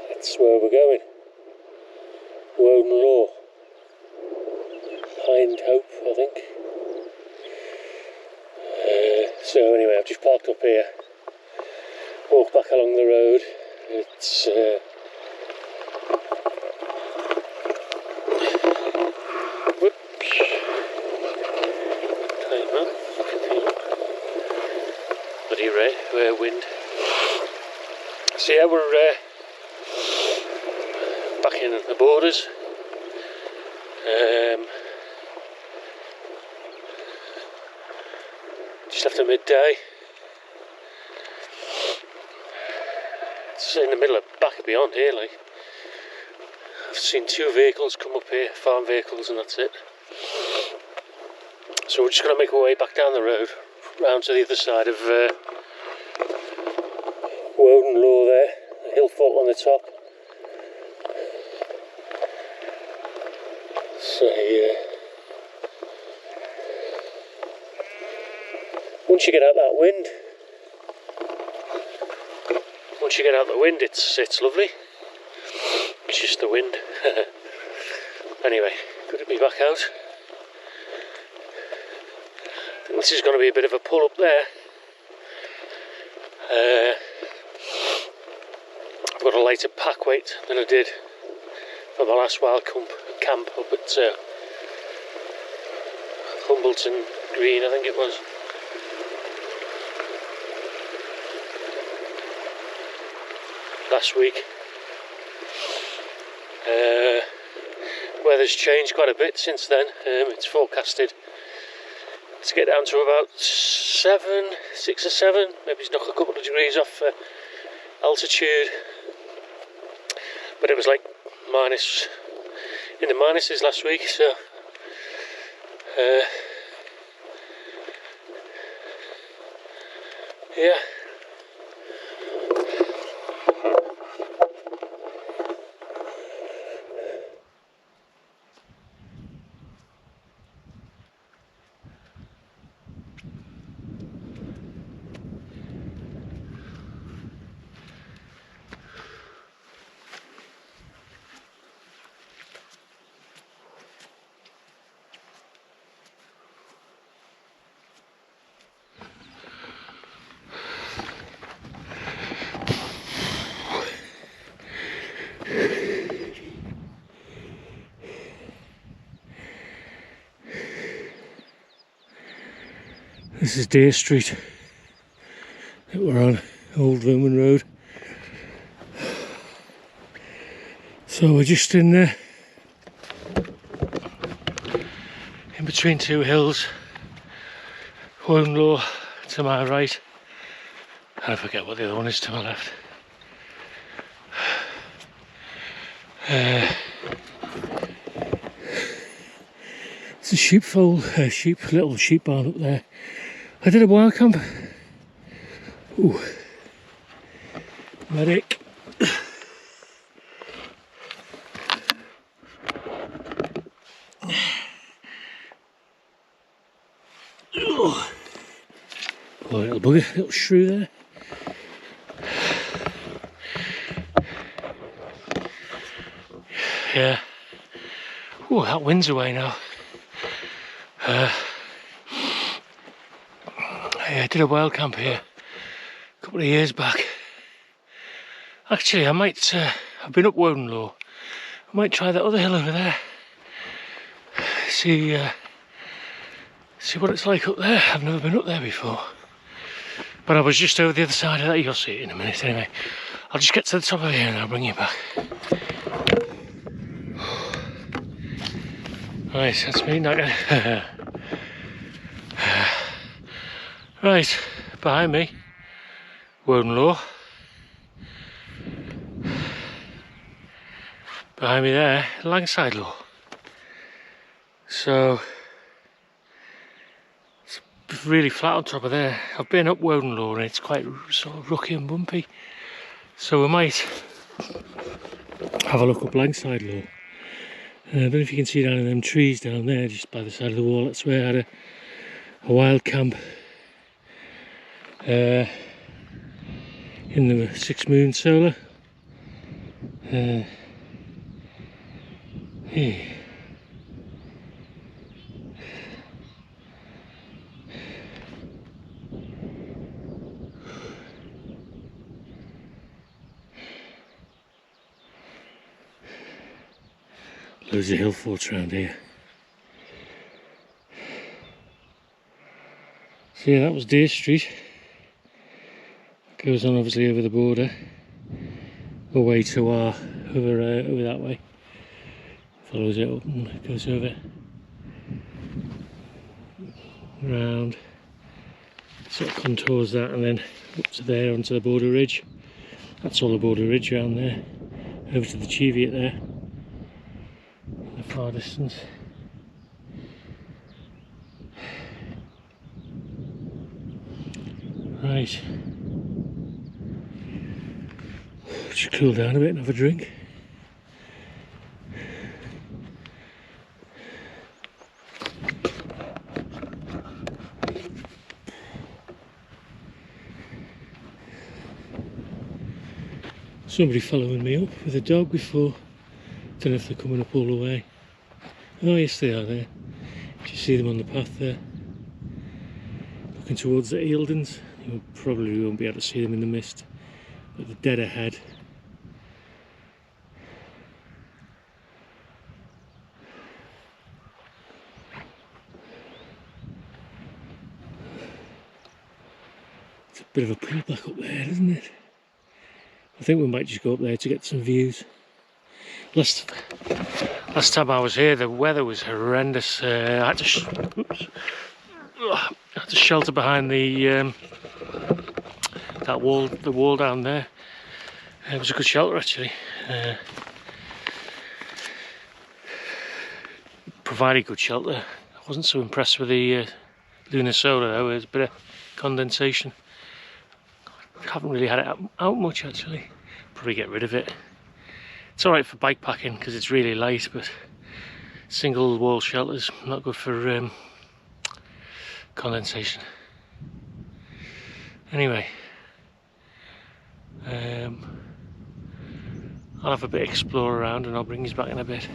That's where we're going. Knowe. Hind Hope, I think. So anyway, I've just parked up here. Walked back along the road. It's whoops. Time on. Bloody wind. So yeah, we're back in the borders. Just after midday. It's in the middle of back beyond here, like. I've seen 2 vehicles come up here, farm vehicles, and that's it. So we're just going to make our way back down the road, round to the other side of Knowe there, the hill fault on the top. So yeah. Once you get out that wind, it's lovely. It's just the wind. Anyway, good to be back out. I think this is going to be a bit of a pull up there. I've got a lighter pack weight than I did for my last wild camp up at Humbleton Green, I think it was. Last week. Weather's changed quite a bit since then. It's forecasted to get down to about 6 or 7, maybe knock a couple of degrees off altitude. But it was like in the minuses last week, so yeah. This is Day Street that we're on, Old Roman Road. So we're just in there, in between 2 hills. Knowe to my right, and I forget what the other one is to my left. It's a little sheep barn up there. I did a wild camp. Ooh. Medic. Oh, little bugger, little shrew there. Yeah. Oh, that wind's away now. I did a wild camp here a couple of years back. Actually, I've been up Knowe. I might try that other hill over there. See what it's like up there. I've never been up there before. But I was just over the other side of that. You'll see it in a minute anyway. I'll just get to the top of here and I'll bring you back. Right, that's me knackered. Right, behind me, Knowe. Behind me there, Langside Low. So it's really flat on top of there. I've been up Knowe and it's quite sort of rocky and bumpy. So we might have a look up Langside Low. I don't know if you can see down in them trees down there, just by the side of the wall. That's where I had a wild camp in the 6 Moon solar. Here. Loads of hill forts around here. So yeah, that was Deer Street. Goes on obviously over the border, away to our over that way. Follows it up and goes over, round, sort of contours that, and then up to there onto the border ridge. That's all the border ridge around there. Over to the Cheviot there, in the far distance. Right. Just cool down a bit and have a drink. Somebody following me up with a dog before. Don't know if they're coming up all the way. Oh yes, they are there. Do you see them on the path there? Looking towards the Eildons. You probably won't be able to see them in the mist, but they're dead ahead. It's a bit of a pullback up there, isn't it? I think we might just go up there to get some views. Last time I was here, the weather was horrendous. I had to shelter behind the wall down there. It was a good shelter actually. Provided good shelter. I wasn't so impressed with the lunar solar though. There's a bit of condensation. I haven't really had it out much actually. Probably get rid of it. It's alright for bike packing because it's really light, but single wall shelters not good for condensation. Anyway, I'll have a bit of explore around and I'll bring you back in a bit.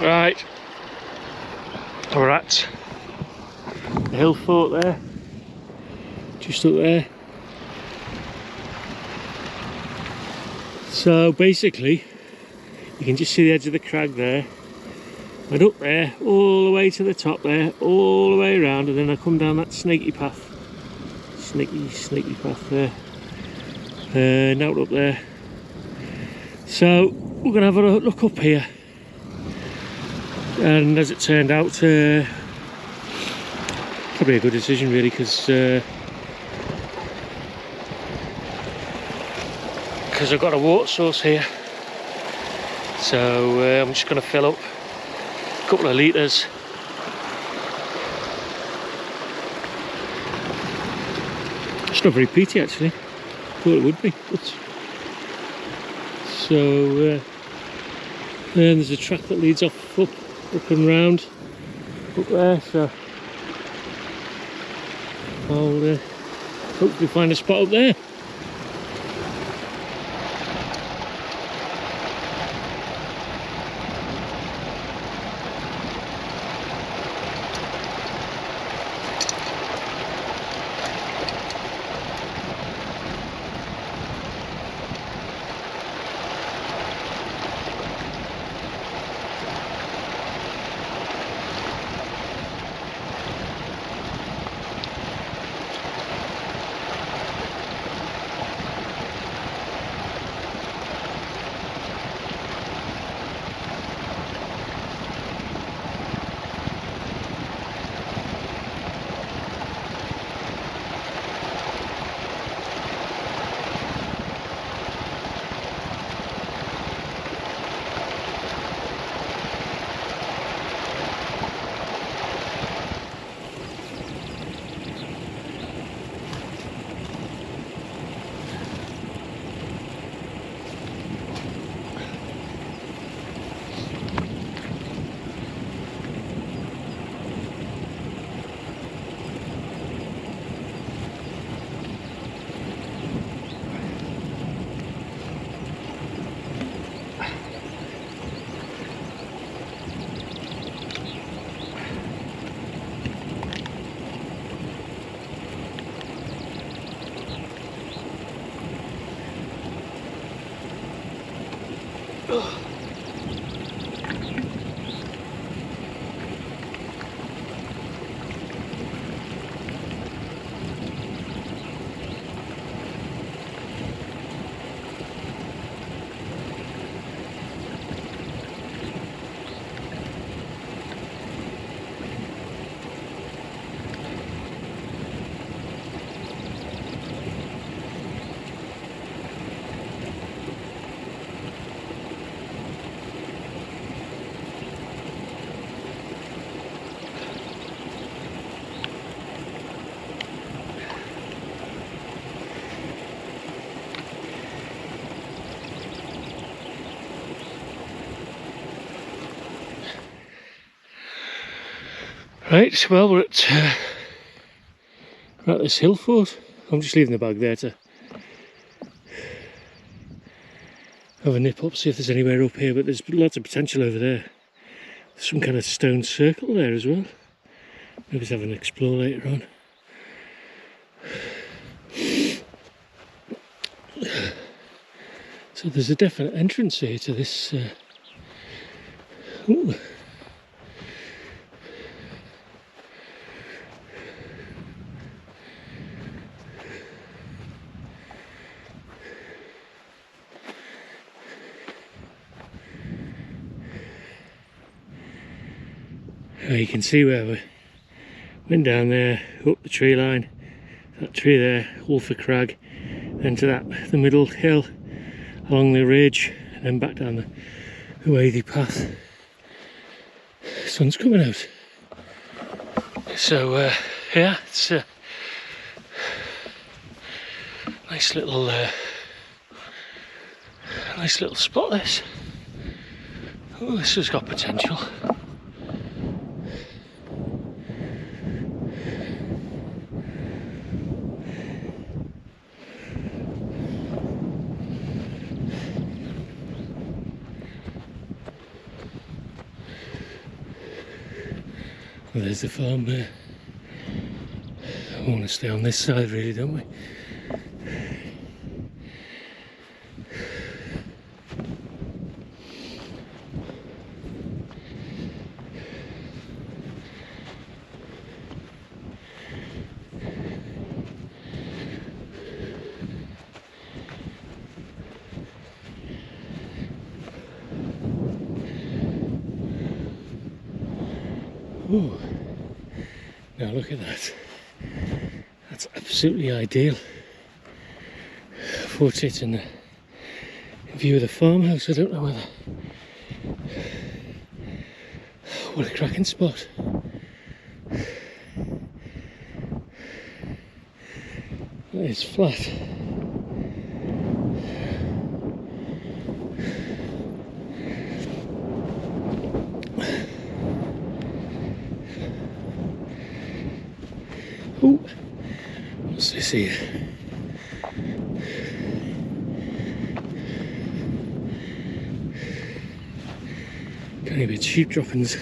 Right, we're at the hill fort there, just up there. So basically, you can just see the edge of the crag there. Went up there, all the way to the top there, all the way around, and then I come down that snaky path. Snaky path there. Now up there. So we're gonna have a look up here. And as it turned out, probably a good decision really, because I've got a water source here. So I'm just going to fill up a couple of litres. It's not very peaty actually. Thought it would be. But so then there's a track that leads up and round up there, so I'll hopefully find a spot up there. Oh. Right, well we're at this hill fort. I'm just leaving the bag there to have a nip up, see if there's anywhere up here, but there's lots of potential over there. There's some kind of stone circle there as well. Maybe let's have an explore later on. So there's a definite entrance here to this. Ooh. You can see where we went down there, up the tree line, that tree there, Wolfer Crag, then to the middle hill, along the ridge, and then back down the wavy path. Sun's coming out. So yeah, it's a nice little spot this. Oh, this has got potential. Well, there's the farm there. I want to stay on this side really, don't we? Ooh. Now look at that. That's absolutely ideal. For it in view of the farmhouse. I don't know whether. What a cracking spot. That is flat. Oh, what's this here? Tiny bit sheep droppings.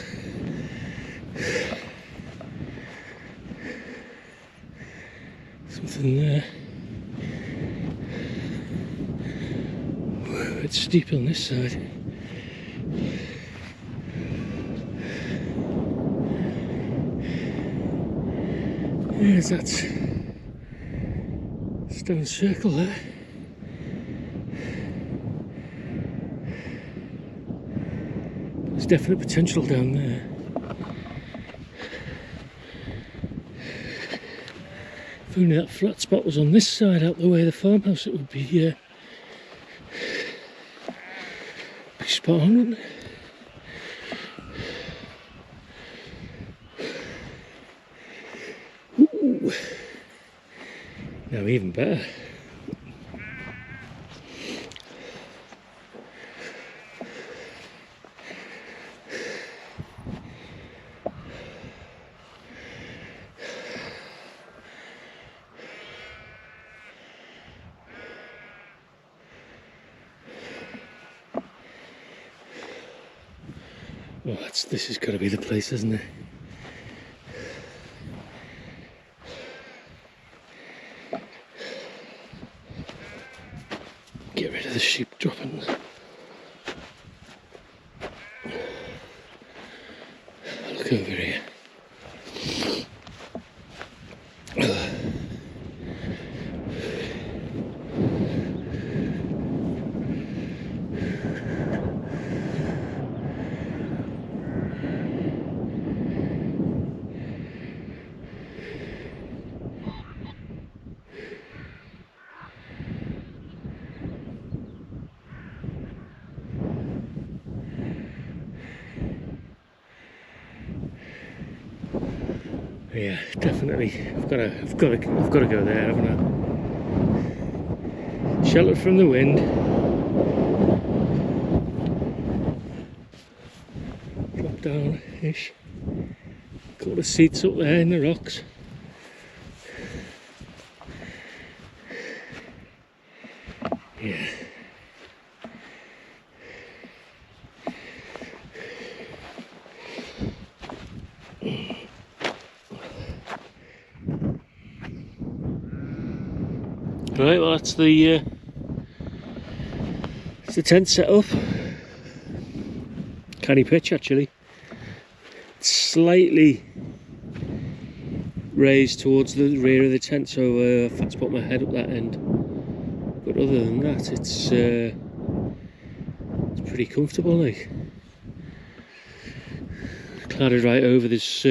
Something there. Whoa, it's steep on this side. There's that stone circle there. There's definite potential down there. If only that flat spot was on this side, out the way of the farmhouse, it would be spot on, wouldn't it? Ooh. Now even better. Well, this has got to be the place, isn't it? Get rid of the sheep droppings. look over here. Yeah, definitely. I've got to go there, haven't I? Sheltered from the wind. Drop down-ish. Got the seats up there in the rocks. Yeah. Right, well that's the tent set up. Canny pitch actually. It's slightly raised towards the rear of the tent, so I've had to put my head up that end. But other than that, it's pretty comfortable, like. Cladded right over this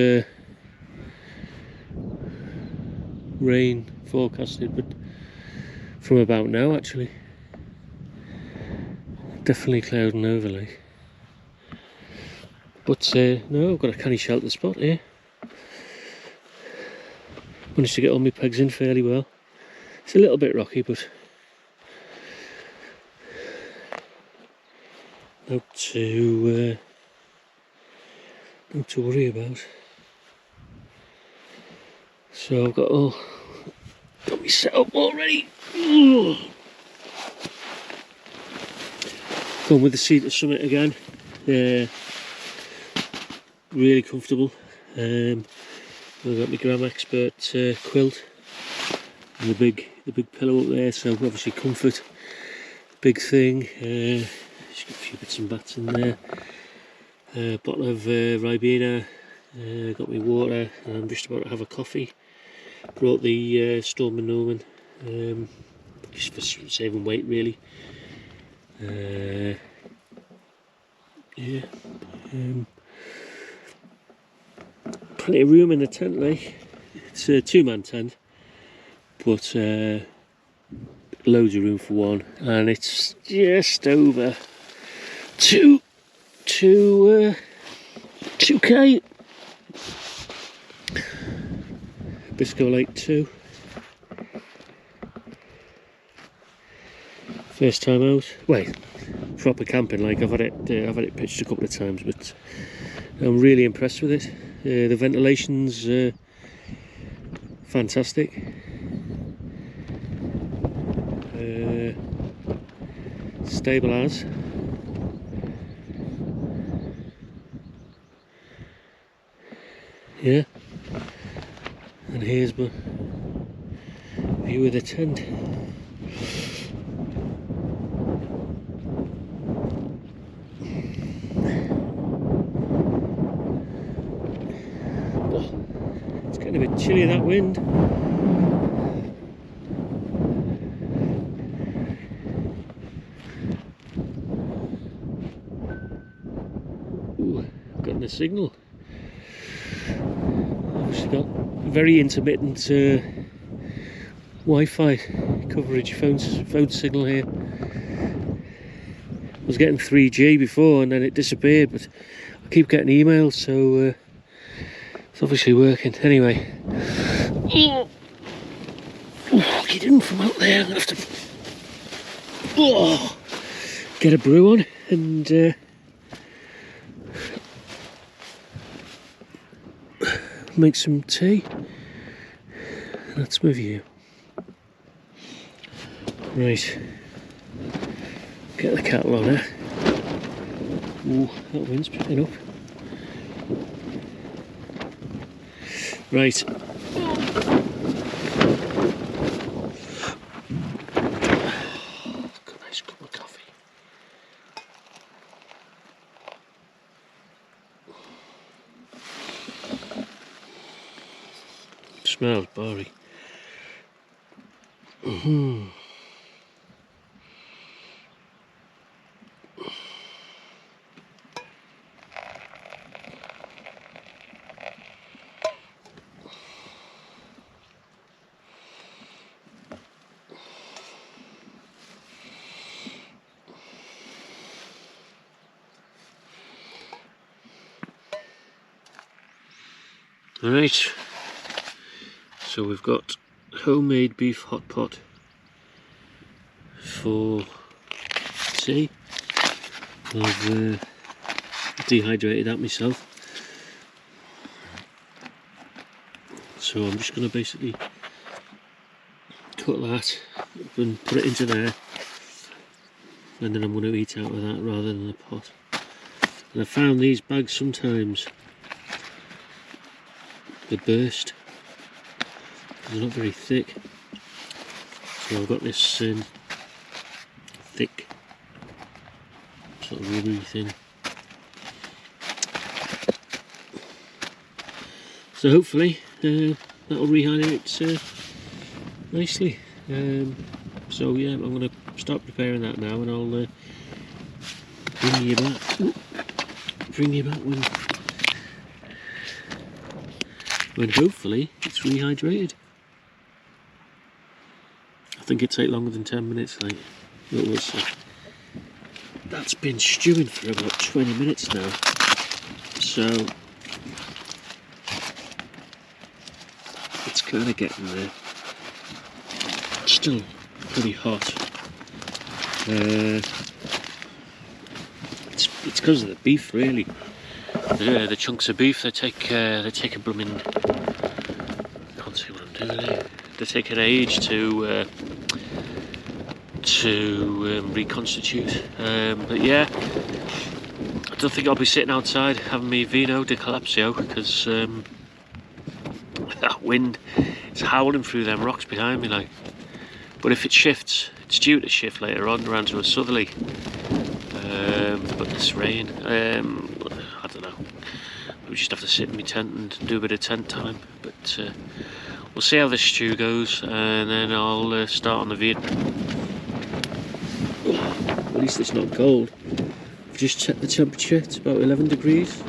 rain forecasted, but from about now actually. Definitely clouding over, like. But no, I've got a canny shelter spot here. Managed to get all my pegs in fairly well. It's a little bit rocky, but not to worry about. So I've got me set up already. Going with the Cedar Summit again. Really comfortable. I've got my Gram Expert quilt and the big pillow up there, so obviously comfort, big thing. Just got a few bits and bats in there. Bottle of Ribena. Got my water, and I'm just about to have a coffee. Brought the Storm & Norman, just for saving weight really. Yeah. Plenty of room in the tent, like. It's a 2-man tent, but loads of room for one, and it's just over 2k. Bisco Lake 2. First time out. Wait, proper camping. Like I've had it pitched a couple of times, but I'm really impressed with it. The ventilation's fantastic. Stable as. Yeah. And here's my view of the tent. It's getting a bit chilly, that wind. Ooh, I've gotten a signal. Obviously got very intermittent Wi-Fi coverage, phone signal here. I was getting 3G before and then it disappeared, but I keep getting emails, so it's obviously working. Anyway, get in from out there. I'm gonna have to get a brew on and make some tea. That's my view. Right, get the kettle on there. Ooh, that wind's picking up. Right. Got a nice cup of coffee. smells barry. Alright, so we've got homemade beef hot pot for tea. I've dehydrated that myself, so I'm just going to basically cut that up and put it into there, and then I'm going to eat out of that rather than the pot. And I found these bags sometimes they burst, they're not very thick, so I've got this thick, sort of rubbery thing. So hopefully that'll rehydrate nicely. So yeah, I'm going to start preparing that now, and I'll bring you back when hopefully it's rehydrated. I think it'd take longer than 10 minutes, like, but we'll see. That's been stewing for about 20 minutes now, so it's kind of getting there. It's still pretty hot. It's because of the beef, really. The chunks of beef, they take a blooming, can't see what I'm doing here. They take an age to reconstitute. But yeah, I don't think I'll be sitting outside having me vino di collapsio, because that wind is howling through them rocks behind me, like. But if it shifts, it's due to shift later on around to a southerly. But this rain, I don't know. We just have to sit in my tent and do a bit of tent time. But we'll see how this stew goes, and then I'll start on the vid. At least it's not cold. I've just checked the temperature, it's about 11 degrees. So,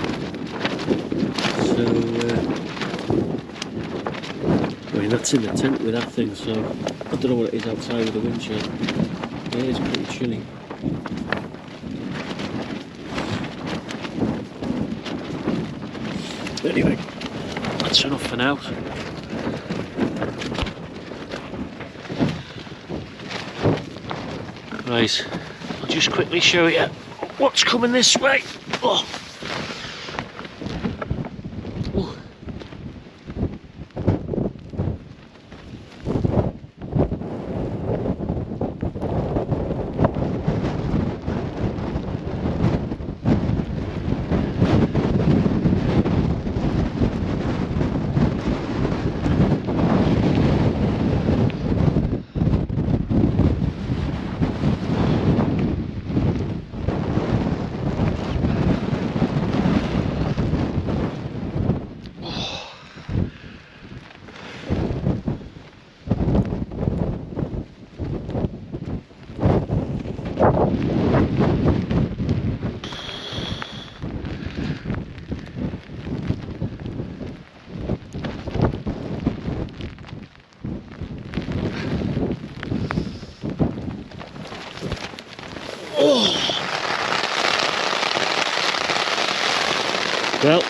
I mean, that's in the tent with that thing, so I don't know what it is outside with the wind chill. It is pretty chilly. Anyway, that's enough for now. Right, I'll just quickly show you what's coming this way. Oh. Oh. Well,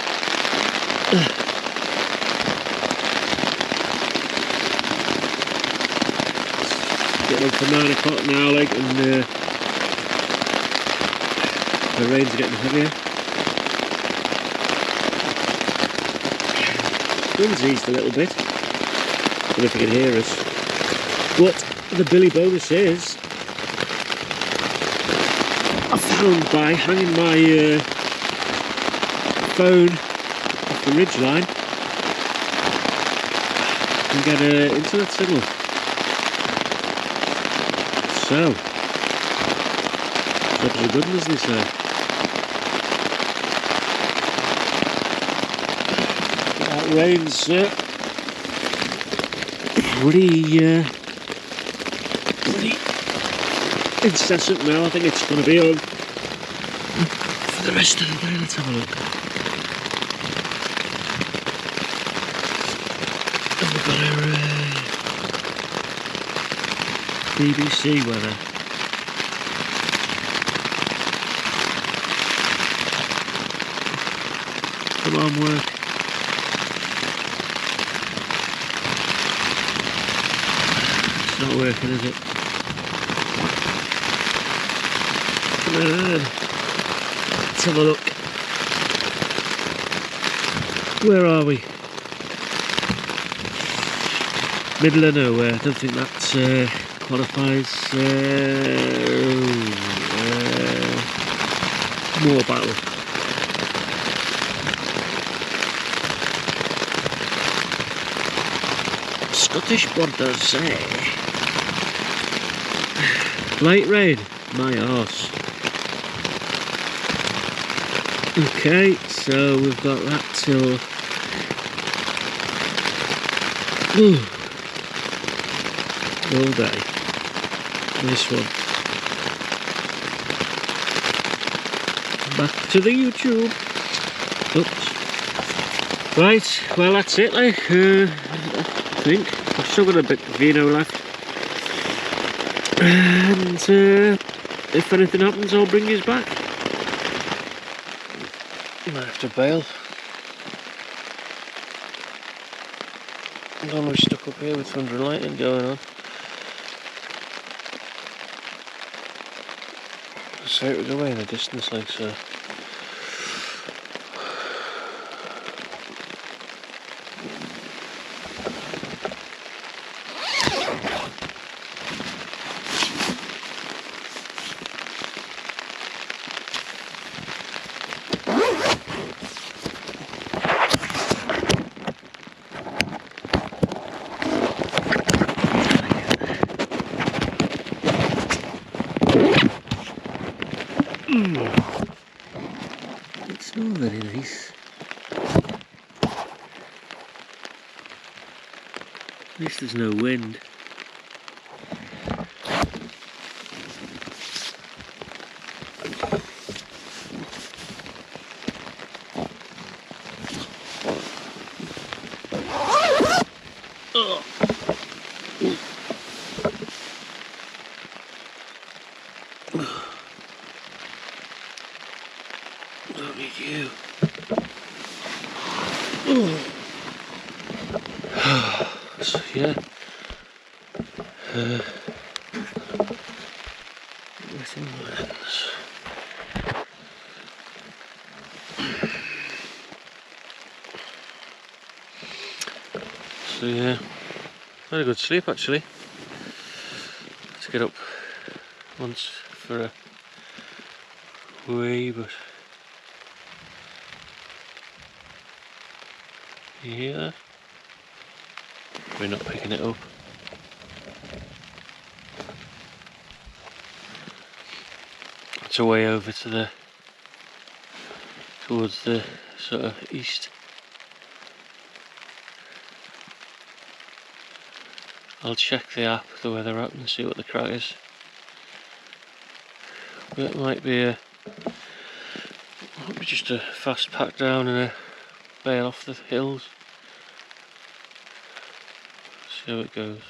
getting up for 9 o'clock now, like, and the rain's getting heavier. Wind's eased a little bit. I don't know if you can hear us. But the Billy bonus is, I found by hanging my phone off the ridge line and get an internet signal. So, jobs are good, as they say. That rain's pretty incessant now. I think it's going to be on for the rest of the day. Let's have a look. And we've got our BBC weather. Come on, work. It's not working, is it? Come on. Let's have a look. Where are we? Middle of nowhere. I don't think that qualifies. More battle. Scottish borders, Light rain, my arse. Okay, so we've got that till all day. Nice one. Back to the YouTube. Oops. Right, well that's it, like, I think. I've still got a bit of vino left. And if anything happens, I'll bring you back. I might have to bail. I'm almost stuck up here with thunder and lightning going on. So it was away in the distance, like so. It's not very nice. At least there's no wind. Oh. Don't need you. So yeah. So yeah, had a good sleep actually. Let's get up once for a wee, but you hear that? We're not picking it up. It's away over to towards the sort of east. I'll check the app, the weather app, and see what the crack is. But it might be just a fast pack down and a bail off the hills. See how it goes.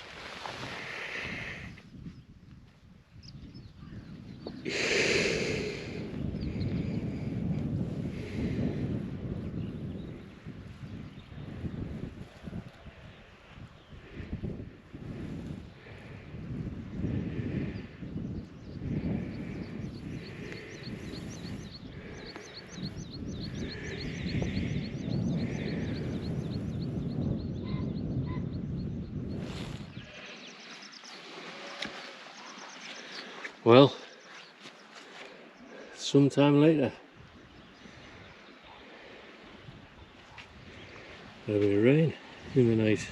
Well, sometime later, there'll be rain in the night.